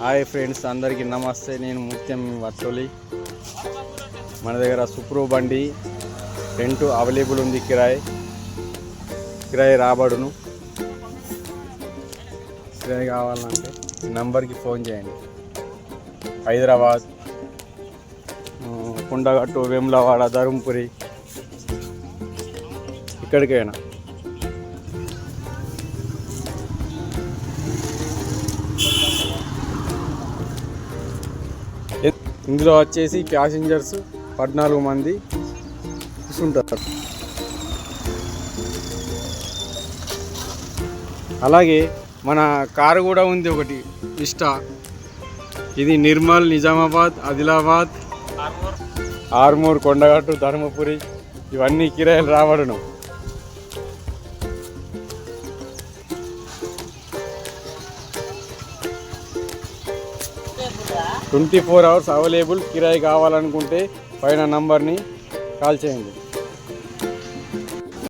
Hi friends, అందరికీ నమస్తే. నేను ముత్యం వట్టోలి. మన దగ్గర సుప్రో బండి రెంట్ అవైలబుల్ ఉంది. కిరాయి రాబడును. కిరాయి కావాలంటే ఈ నంబర్కి ఫోన్ చేయండి. హైదరాబాద్, కొండగట్టు, వేములవాడ, ధర్మపురి, ఇక్కడికైనా. ఇందులో వచ్చేసి ప్యాసింజర్స్ 14 మంది కూర్చుంటారు. అలాగే మన కారు కూడా ఉంది ఒకటి, ఇష్టా. ఇది నిర్మల్, నిజామాబాద్, ఆదిలాబాద్, ఆర్మూర్, కొండగట్టు, ధర్మపురి ఇవన్నీ కిరాయిలు రాబడును. 24 hours అవైలబుల్. కిరాయి కావాలనుకుంటే పైన నంబర్ని కాల్ చేయండి.